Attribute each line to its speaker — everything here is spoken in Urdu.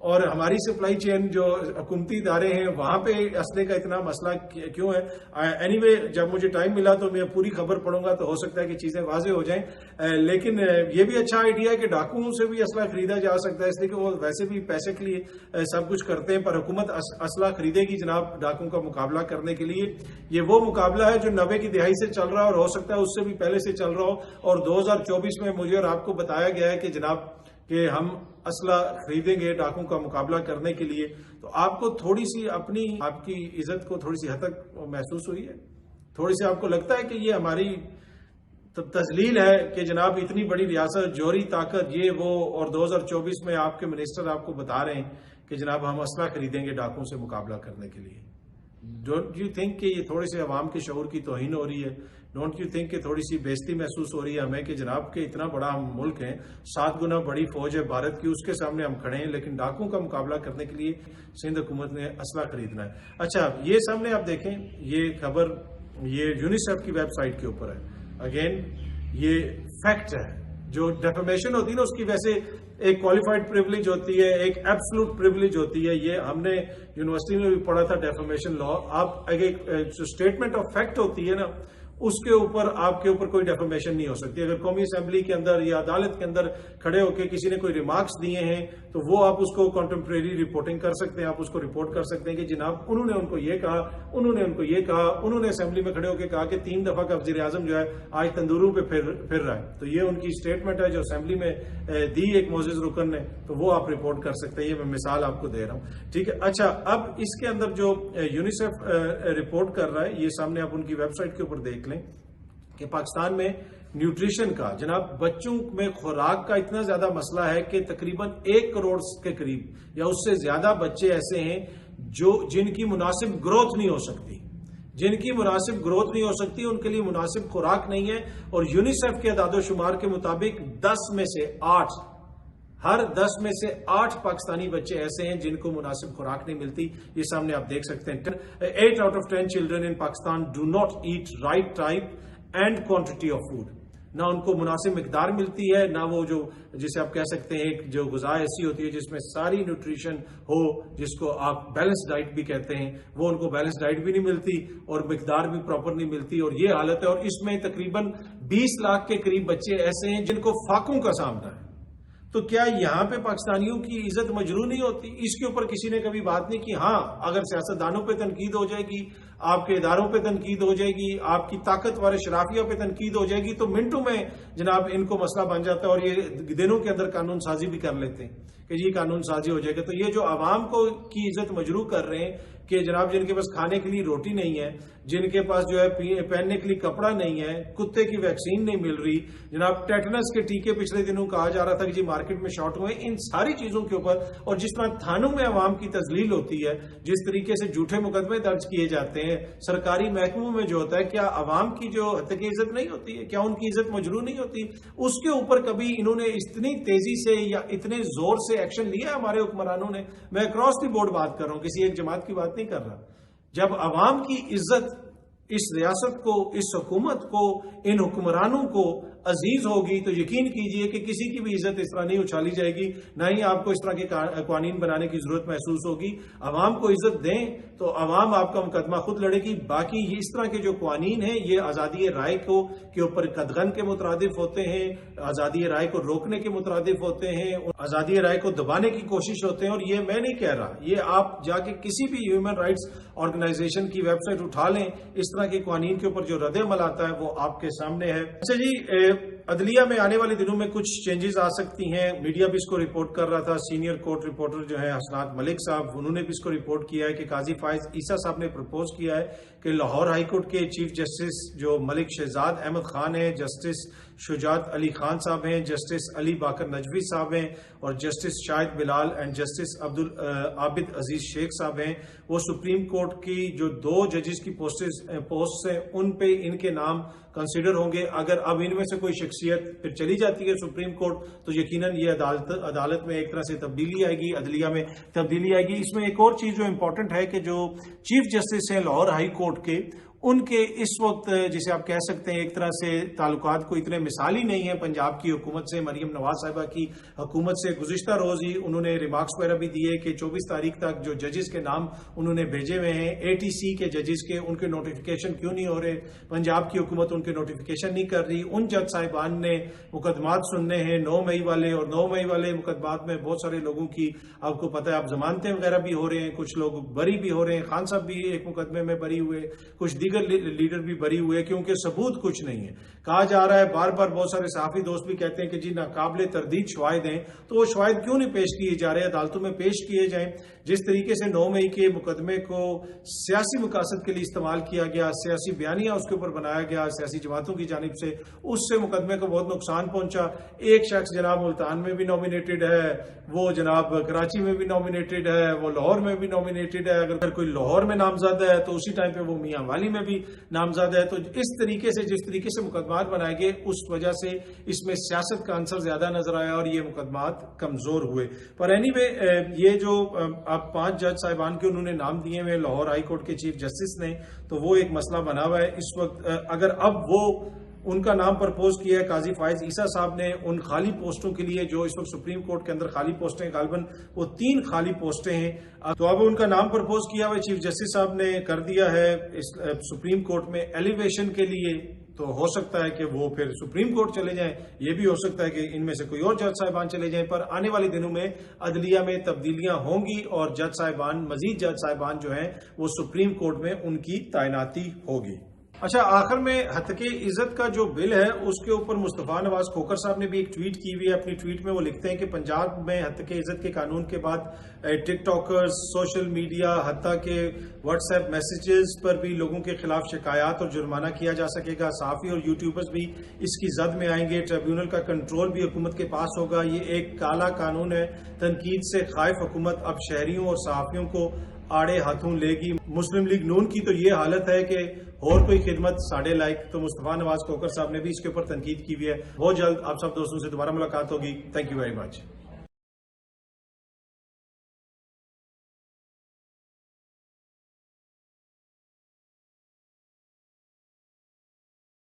Speaker 1: اور ہماری سپلائی چین جو حکومتی ادارے ہیں وہاں پہ اسلحے کا اتنا مسئلہ کیوں ہے. اینی وے جب مجھے ٹائم ملا تو میں پوری خبر پڑھوں گا تو ہو سکتا ہے کہ چیزیں واضح ہو جائیں. لیکن یہ بھی اچھا آئیڈیا ہے کہ ڈاکوؤں سے بھی اسلحہ خریدا جا سکتا ہے، اس لیے کہ وہ ویسے بھی پیسے کے لیے سب کچھ کرتے ہیں، پر حکومت اسلحہ خریدے گی جناب ڈاکوؤں کا مقابلہ کرنے کے لیے. یہ وہ مقابلہ ہے جو 90 کی دہائی سے چل رہا ہے اور ہو سکتا ہے اس سے بھی پہلے سے چل رہا ہو، اور 2024 میں مجھے اور آپ کو بتایا گیا ہے کہ جناب کہ ہم اسلحہ خریدیں گے ڈاکوؤں کا مقابلہ کرنے کے لیے. تو آپ کو تھوڑی سی آپ کی عزت کو تھوڑی سی حد تک محسوس ہوئی ہے؟ تھوڑی سی آپ کو لگتا ہے کہ یہ ہماری تذلیل ہے کہ جناب اتنی بڑی ریاست، جوہری طاقت، یہ وہ، اور 2024 میں آپ کے منسٹر آپ کو بتا رہے ہیں کہ جناب ہم اسلحہ خریدیں گے ڈاکوؤں سے مقابلہ کرنے کے لیے؟ ڈونٹ یو تھنک کہ یہ تھوڑے سے عوام کے شعور کی توہین ہو رہی ہے؟ ڈونٹ یو تھنک کہ تھوڑی سی بےزتی محسوس ہو رہی ہے ہمیں کہ جناب کہ اتنا بڑا ہم ملک ہے، 7 گنا بڑی فوج ہے بھارت کی، اس کے سامنے ہم کھڑے ہیں، لیکن ڈاکوؤں کا مقابلہ کرنے کے لیے سندھ حکومت نے اسلحہ خریدنا ہے. اچھا، یہ سامنے آپ دیکھیں، یہ خبر یہ یونیسیف کی ویب سائٹ کے اوپر ہے. اگین یہ فیکٹ ہے. جو ڈیفیمیشن ہوتی ہے نا، اس کی ویسے ایک کوالیفائڈ پریولیج ہوتی ہے، ایک ایبسلوٹ پریولیج ہوتی ہے. یہ ہم نے یونیورسٹی میں بھی پڑھا تھا ڈیفیمیشن لا. آپ جو اسٹیٹمنٹ آف فیکٹ ہوتی ہے نا، اس کے اوپر آپ کے اوپر کوئی ڈیفیمیشن نہیں ہو سکتی. اگر قومی اسمبلی کے اندر یا عدالت کے اندر کھڑے ہو کے کسی نے کوئی ریمارکس دیے ہیں تو وہ آپ اس کو کنٹمپریری رپورٹنگ کر سکتے ہیں، آپ اس کو رپورٹ کر سکتے ہیں کہ جناب انہوں نے ان کو یہ کہا، انہوں نے ان کو یہ کہا، انہوں نے اسمبلی میں کھڑے ہو کے کہا کہ 3 دفعہ کا وزیر اعظم جو ہے آج تندوروں پہ پھر رہا ہے. تو یہ ان کی اسٹیٹمنٹ ہے جو اسمبلی میں دی ایک معزز رکن نے، تو وہ آپ رپورٹ کر سکتے ہیں. یہ میں مثال آپ کو دے رہا ہوں، ٹھیک ہے. اچھا، اب اس کے اندر جو یونیسیف رپورٹ کر رہا ہے، یہ سامنے آپ ان کی ویب سائٹ کے اوپر دیکھ لیں کہ پاکستان میں نیوٹریشن کا، جناب بچوں میں خوراک کا اتنا زیادہ مسئلہ ہے کہ تقریباً 1 کروڑ کے قریب یا اس سے زیادہ بچے ایسے ہیں جن کی مناسب گروتھ نہیں ہو سکتی، ان کے لیے مناسب خوراک نہیں ہے. اور یونیسیف کے اعداد و شمار کے مطابق 10 میں سے 8 ہر 10 میں سے 8 پاکستانی بچے ایسے ہیں جن کو مناسب خوراک نہیں ملتی. یہ سامنے آپ دیکھ سکتے ہیں. 8 out of 10 children in Pakistan do not eat right type and quantity of food. نہ ان کو مناسب مقدار ملتی ہے، نہ وہ جو جسے آپ کہہ سکتے ہیں جو غذا ایسی ہوتی ہے جس میں ساری نیوٹریشن ہو، جس کو آپ بیلنس ڈائٹ بھی کہتے ہیں، وہ ان کو بیلنس ڈائٹ بھی نہیں ملتی اور مقدار بھی پراپر نہیں ملتی. اور یہ حالت ہے. اور اس میں تقریباً 20 لاکھ کے قریب بچے ایسے ہیں جن کو فاقوں کا سامنا ہے. تو کیا یہاں پہ پاکستانیوں کی عزت مجروح نہیں ہوتی؟ اس کے اوپر کسی نے کبھی بات نہیں کی؟ ہاں، اگر سیاستدانوں پہ تنقید ہو جائے گی، آپ کے اداروں پہ تنقید ہو جائے گی، آپ کی طاقتور شرافیہ پہ تنقید ہو جائے گی، تو منٹوں میں جناب ان کو مسئلہ بن جاتا ہے اور یہ دنوں کے اندر قانون سازی بھی کر لیتے ہیں کہ یہ قانون سازی ہو جائے گا. تو یہ جو عوام کو کی عزت مجروح کر رہے ہیں کہ جناب جن کے پاس کھانے کے لیے روٹی نہیں ہے، جن کے پاس جو ہے پہننے کے لیے کپڑا نہیں ہے، کتے کی ویکسین نہیں مل رہی، جناب ٹیٹنس کے ٹیکے پچھلے دنوں کہا جا رہا تھا کہ جی مارکیٹ میں شارٹ ہوئے، ان ساری چیزوں کے اوپر، اور جس طرح تھانوں میں عوام کی تذلیل ہوتی ہے، جس طریقے سے جھوٹے مقدمے درج کیے جاتے ہیں سرکاری محکموں میں جو ہوتا ہے، کیا عوام کی جو حد تک عزت نہیں ہوتی ہے؟ کیا ان کی عزت مجروح نہیں ہوتی؟ اس کے اوپر کبھی انہوں نے اتنی تیزی سے یا اتنے زور سے ایکشن لیا ہمارے حکمرانوں نے؟ میں اکراس دی بورڈ بات کر رہا ہوں، کسی ایک جماعت کی بات نہیں کر رہا. جب عوام کی عزت اس ریاست کو، اس حکومت کو، ان حکمرانوں کو عزیز ہوگی تو یقین کیجئے کہ کسی کی بھی عزت اس طرح نہیں اچھالی جائے گی، نہ ہی آپ کو اس طرح کے قوانین بنانے کی ضرورت محسوس ہوگی. عوام کو عزت دیں تو عوام آپ کا مقدمہ خود لڑے گی. باقی یہ اس طرح کے جو قوانین ہیں یہ آزادی رائے کے اوپر قدغن کے مترادف ہوتے ہیں، آزادی رائے کو روکنے کے مترادف ہوتے ہیں، آزادی رائے کو دبانے کی کوشش ہوتے ہیں. اور یہ میں نہیں کہہ رہا، یہ آپ جا کے کسی بھی ہیومن رائٹس آرگنائزیشن کی ویب سائٹ اٹھا لیں، اس طرح کے قوانین کے اوپر جو رد عمل آتا ہے وہ آپ کے سامنے ہے. اچھا جی، عدلیہ میں آنے والے دنوں میں کچھ چینجز آ سکتی ہیں. میڈیا بھی اس کو رپورٹ کر رہا تھا. سینئر کورٹ رپورٹر جو ہے حسنات ملک صاحب، انہوں نے بھی اس کو رپورٹ کیا ہے کہ قاضی فائز عیسیٰ صاحب نے پرپوز کیا ہے کہ لاہور ہائی کورٹ کے چیف جسٹس جو ملک شہزاد احمد خان ہیں، جسٹس شجاعت علی خان صاحب ہیں، جسٹس علی باقر نجوی صاحب ہیں، اور justice Shahid Bilal and justice Abid Aziz Sheikh صاحب ہیں، وہ سپریم کورٹ کی جو 2 ججز کی پوسٹ ہیں ان پہ ان کے نام کنسیڈر ہوں گے. اگر اب ان میں سے کوئی شخصیت پھر چلی جاتی ہے سپریم کورٹ تو یقیناً یہ عدالت میں ایک طرح سے تبدیلی آئے گی، عدلیہ میں تبدیلی آئے گی. اس میں ایک اور چیز جو امپورٹنٹ ہے کہ جو چیف جسٹس ہیں لاہور ہائی کورٹ کے، ان کے اس وقت جسے آپ کہہ سکتے ہیں ایک طرح سے تعلقات کو اتنے مثالی نہیں ہیں پنجاب کی حکومت سے. مریم نواز صاحبہ کی حکومت سے گزشتہ روز ہی انہوں نے ریمارکس وغیرہ بھی دیے کہ 24 تاریخ تک جو ججز کے نام انہوں نے بھیجے ہوئے ہیں ATC کے ججز کے, ان کے نوٹیفیکیشن کیوں نہیں ہو رہے. پنجاب کی حکومت ان کے نوٹیفیکیشن نہیں کر رہی. ان جج صاحبان نے مقدمات سننے ہیں 9 مئی والے, اور 9 مئی والے مقدمات میں بہت سارے لوگوں کی آپ کو پتہ ہے اب ضمانتیں وغیرہ بھی ہو رہے ہیں, کچھ لوگ بری بھی ہو رہے ہیں. خان صاحب بھی ایک مقدمے میں بری ہوئے, کچھ دیگر لیڈر بھی بری ہوئے, کیونکہ ثبوت کچھ نہیں ہے. کہا جا رہا ہے بار بار, بہت سارے صحافی دوست بھی کہتے ہیں کہ جی ناقابل تردید شواہد ہیں, تو وہ شواہد کیوں نہیں پیش کیے جا رہے, عدالتوں میں پیش کیے جائیں. جس طریقے سے 9 مئی کے مقدمے کو سیاسی مقاصد کے لیے استعمال کیا گیا, سیاسی بیانیہ اس کے اوپر بنایا گیا سیاسی جماعتوں کی جانب سے, اس سے مقدمے کو بہت نقصان پہنچا. ایک شخص جناب ملتان میں بھی نامینیٹڈ ہے, وہ جناب کراچی میں بھی نامینیٹڈ ہے, وہ لاہور میں بھی نامینیٹڈ ہے. اگر کوئی لاہور میں نامزد ہے تو اسی ٹائم پہ وہ میاں والی میں بھی نامزد ہے. تو اس طریقے سے جس طریقے سے مقدمات بنائے گئے اس وجہ سے اس میں سیاست کا عنصر زیادہ نظر آیا اور یہ مقدمات کمزور ہوئے. پر اینی وے یہ جو اب 5 جج صاحبان کے انہوں نے نام دیے ہوئے لاہور ہائی کورٹ کے چیف جسٹس نے, تو وہ ایک مسئلہ بنا ہوا ہے اس وقت. اگر اب وہ ان کا نام پرپوز کیا ہے قاضی فائز عیسیٰ صاحب نے ان خالی پوسٹوں کے لیے جو اس وقت سپریم کورٹ کے اندر خالی پوسٹیں, غالباً وہ 3 خالی پوسٹیں ہیں, تو اب ان کا نام پرپوز کیا ہوا چیف جسٹس صاحب نے کر دیا ہے سپریم کورٹ میں ایلیویشن کے لیے. تو ہو سکتا ہے کہ وہ پھر سپریم کورٹ چلے جائیں, یہ بھی ہو سکتا ہے کہ ان میں سے کوئی اور جج صاحبان چلے جائیں. پر آنے والے دنوں میں عدلیہ میں تبدیلیاں ہوں گی اور جج صاحبان, مزید جج صاحبان جو ہیں وہ سپریم کورٹ میں ان کی تعیناتی ہوگی. اچھا, آخر میں ہتک عزت کا جو بل ہے اس کے اوپر مصطفیٰ نواز کھوکھر صاحب نے بھی ایک ٹویٹ کی ہوئی ہے. اپنی ٹویٹ میں وہ لکھتے ہیں کہ پنجاب میں ہتک عزت کے قانون کے بعد ٹک ٹاکرز, سوشل میڈیا, حتیٰ کہ واٹس ایپ میسیجز پر بھی لوگوں کے خلاف شکایات اور جرمانہ کیا جا سکے گا. صحافی اور یوٹیوبرز بھی اس کی زد میں آئیں گے. ٹریبیونل کا کنٹرول بھی حکومت کے پاس ہوگا. یہ ایک کالا قانون ہے. تنقید سے خائف حکومت اب شہریوں اور صحافیوں کو آڑے ہاتھوں لے گی. مسلم لیگ نون کی تو یہ حالت ہے کہ اور کوئی خدمت ساڑھے لائق. تو مصطفیٰ نواز کھوکھر صاحب نے بھی اس کے اوپر تنقید کی ہوئی ہے. بہت جلد آپ سب دوستوں سے دوبارہ ملاقات ہوگی. Thank you very much.